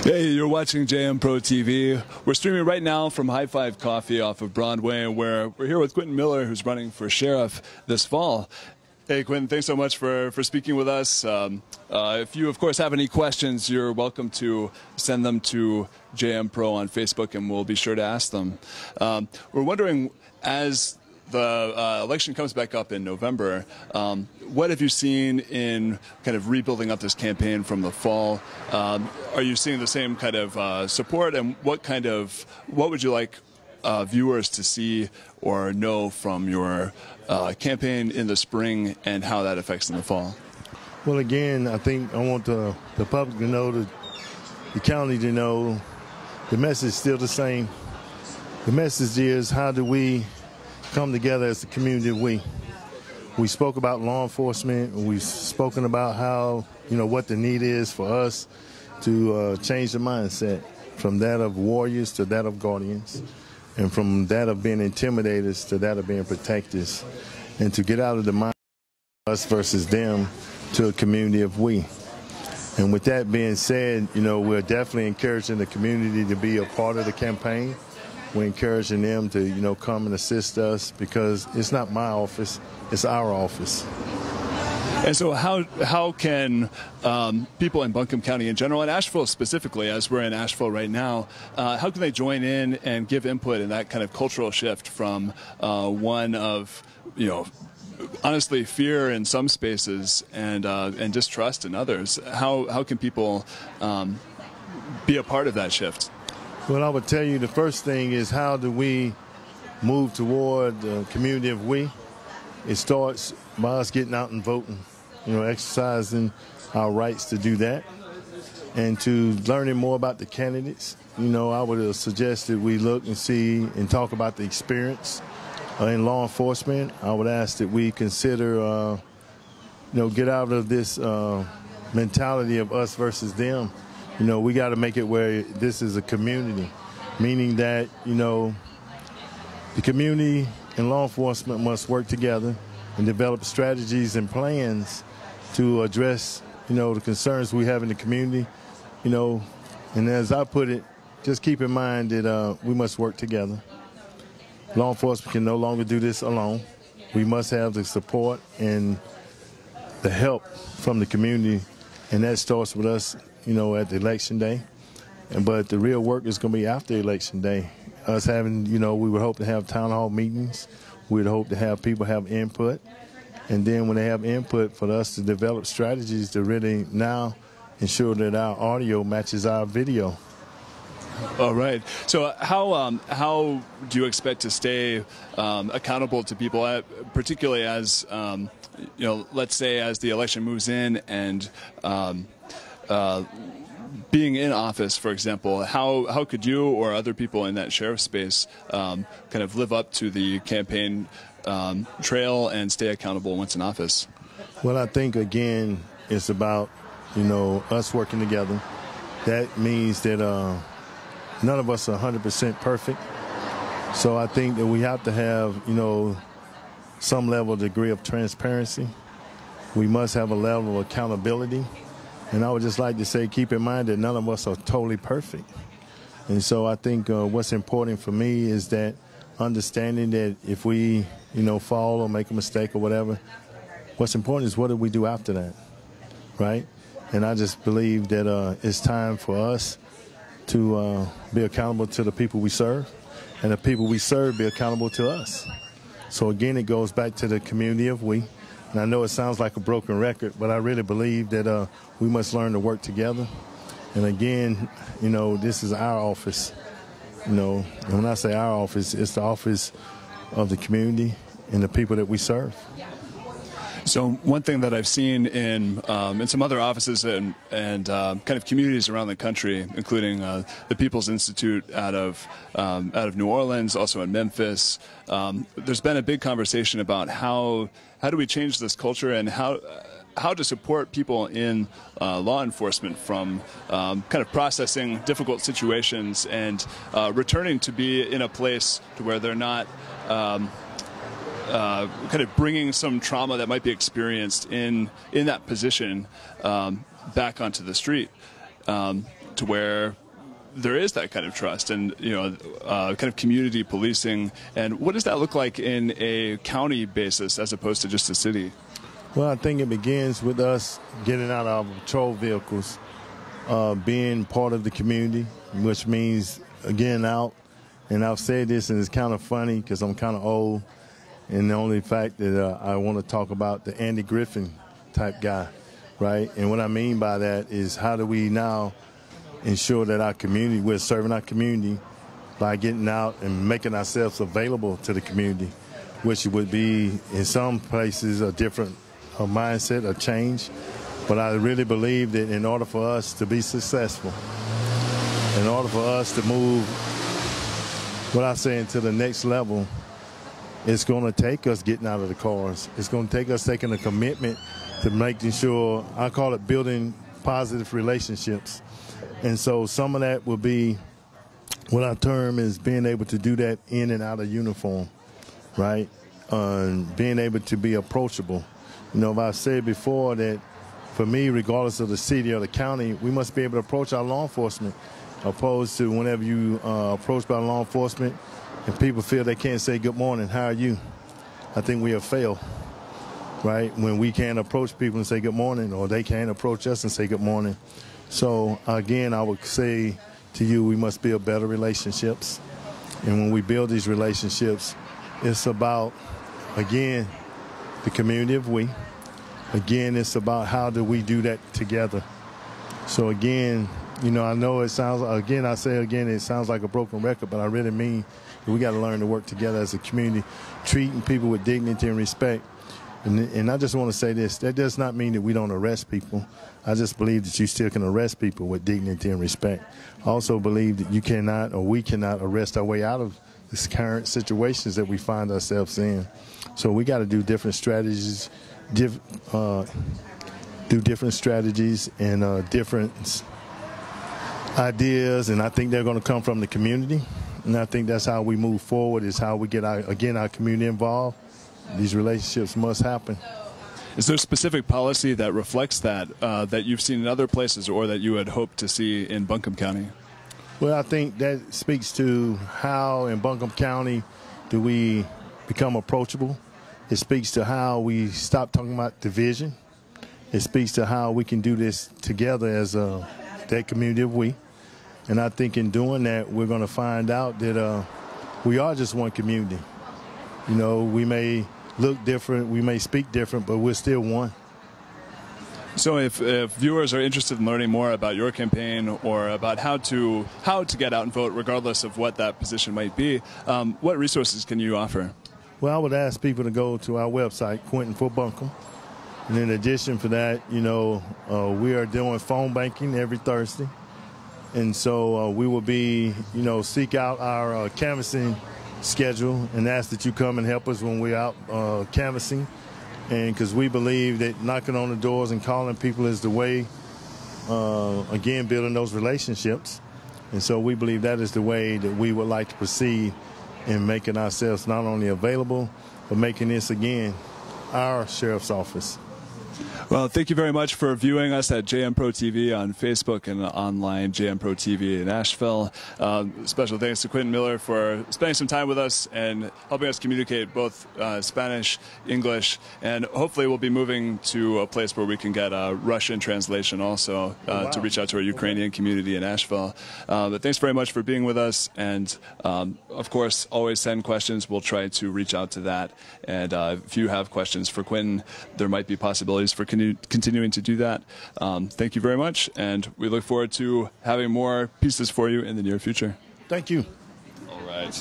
Hey, you're watching JM Pro TV. We're streaming right now from High Five Coffee off of Broadway, where we're here with Quentin Miller, who's running for sheriff this fall. Hey, Quentin, thanks so much for speaking with us. If you, of course, have any questions, you're welcome to send them to JM Pro on Facebook, and we'll be sure to ask them. We're wondering, as the election comes back up in November, what have you seen in kind of rebuilding up this campaign from the fall? Are you seeing the same kind of support, and what would you like viewers to see or know from your campaign in the spring, and how that affects in the fall? Well, again, I think I want the public to know, the county to know, the message is still the same. The message is, how do we come together as a community? We spoke about law enforcement, and we've spoken about how, what the need is for us to change the mindset from that of warriors to that of guardians, and from that of being intimidators to that of being protectors, and to get out of the mind of us versus them to a community of we. And with that being said, we're definitely encouraging the community to be a part of the campaign. We're encouraging them to, come and assist us, because it's not my office, it's our office. And so how can people in Buncombe County in general, and Asheville specifically, as we're in Asheville right now, how can they join in and give input in that kind of cultural shift from one of, honestly, fear in some spaces and distrust in others? How can people be a part of that shift? Well, I would tell you the first thing is, how do we move toward the community of we? It starts by us getting out and voting, exercising our rights to do that, and to learning more about the candidates. I would suggest that we look and see and talk about the experience in law enforcement. I would ask that we consider, get out of this mentality of us versus them. We got to make it where this is a community, meaning that, the community and law enforcement must work together and develop strategies and plans to address, the concerns we have in the community, and as I put it, just keep in mind that we must work together. Law enforcement can no longer do this alone. We must have the support and the help from the community, and that starts with us, at the election day. But the real work is going to be after election day. Us having, we would hope to have town hall meetings. We'd hope to have people have input. And then when they have input, for us to develop strategies to really now ensure that our audio matches our video. All right. So how do you expect to stay accountable to people, particularly as, let's say as the election moves in and being in office, for example, how could you or other people in that sheriff space kind of live up to the campaign trail and stay accountable once in office? Well, I think, again, it's about, us working together. That means that none of us are 100% perfect. So I think that we have to have, some level of degree of transparency. We must have a level of accountability. And I would just like to say, keep in mind that none of us are totally perfect. And so I think what's important for me is that understanding that if we, fall or make a mistake or whatever, what's important is what do we do after that, right? And I just believe that it's time for us to be accountable to the people we serve, and the people we serve be accountable to us. So again, it goes back to the community of we. And I know it sounds like a broken record, but I really believe that we must learn to work together. And again, this is our office. And when I say our office, it's the office of the community and the people that we serve. So one thing that I've seen in some other offices and kind of communities around the country, including the People's Institute out of New Orleans, also in Memphis, there's been a big conversation about how do we change this culture, and how to support people in law enforcement from kind of processing difficult situations and returning to be in a place to where they're not kind of bringing some trauma that might be experienced in that position back onto the street. to where there is that kind of trust and, kind of community policing. And what does that look like in a county basis as opposed to just a city? Well, I think it begins with us getting out of our patrol vehicles, being part of the community, which means getting out. And I've said this, and it's kind of funny because I'm kind of old. And the only fact that I want to talk about the Andy Griffin type guy, right? And what I mean by that is how do we now ensure that our community, we're serving our community by getting out and making ourselves available to the community, which would be in some places a different mindset, a change. But I really believe that in order for us to be successful, in order for us to move, what I say, into the next level, it's going to take us getting out of the cars. It's going to take us taking a commitment to making sure, I call it building positive relationships. And so some of that will be what I term is being able to do that in and out of uniform, right? Being able to be approachable. I've said before that for me, regardless of the city or the county, we must be able to approach our law enforcement, opposed to whenever you approached by law enforcement and people feel they can't say good morning, how are you? I think we have failed, right? When we can't approach people and say good morning, or they can't approach us and say good morning. So, again, I would say to you, we must build better relationships. And when we build these relationships, it's about, again, the community of we. Again, it's about how do we do that together. So, again, I know it sounds, again, I say again, it sounds like a broken record, but I really mean that we got to learn to work together as a community, treating people with dignity and respect. And I just want to say this, that does not mean that we don't arrest people. I just believe that you still can arrest people with dignity and respect. I also believe that you cannot, or we cannot, arrest our way out of these current situations that we find ourselves in. So we got to do different strategies, do different strategies and different ideas, and I think they're going to come from the community. And I think that's how we move forward, is how we get our community involved. These relationships must happen. Is there a specific policy that reflects that, that you've seen in other places or that you had hoped to see in Buncombe County? Well, I think that speaks to how in Buncombe County do we become approachable. It speaks to how we stop talking about division. It speaks to how we can do this together as that community of we. And I think in doing that, we're going to find out that we are just one community. We may look different, we may speak different, but we're still one. So if viewers are interested in learning more about your campaign or about how to get out and vote, regardless of what that position might be, what resources can you offer? Well, I would ask people to go to our website, Quinton for Buncombe. And in addition to that, we are doing phone banking every Thursday. And so we will be, seek out our canvassing schedule and ask that you come and help us when we're out canvassing. And because we believe that knocking on the doors and calling people is the way, again, building those relationships. And so we believe that is the way that we would like to proceed in making ourselves not only available, but making this, again, our sheriff's office. Well, thank you very much for viewing us at JM Pro TV on Facebook and online, JM Pro TV in Asheville. Special thanks to Quinton Miller for spending some time with us and helping us communicate both Spanish, English, and hopefully we'll be moving to a place where we can get Russian translation also to reach out to our Ukrainian community in Asheville. But thanks very much for being with us, and of course, always send questions. We'll try to reach out to that. And if you have questions for Quinton, there might be possibilities for continuing to do that. Thank you very much, and we look forward to having more pieces for you in the near future. Thank you. All right.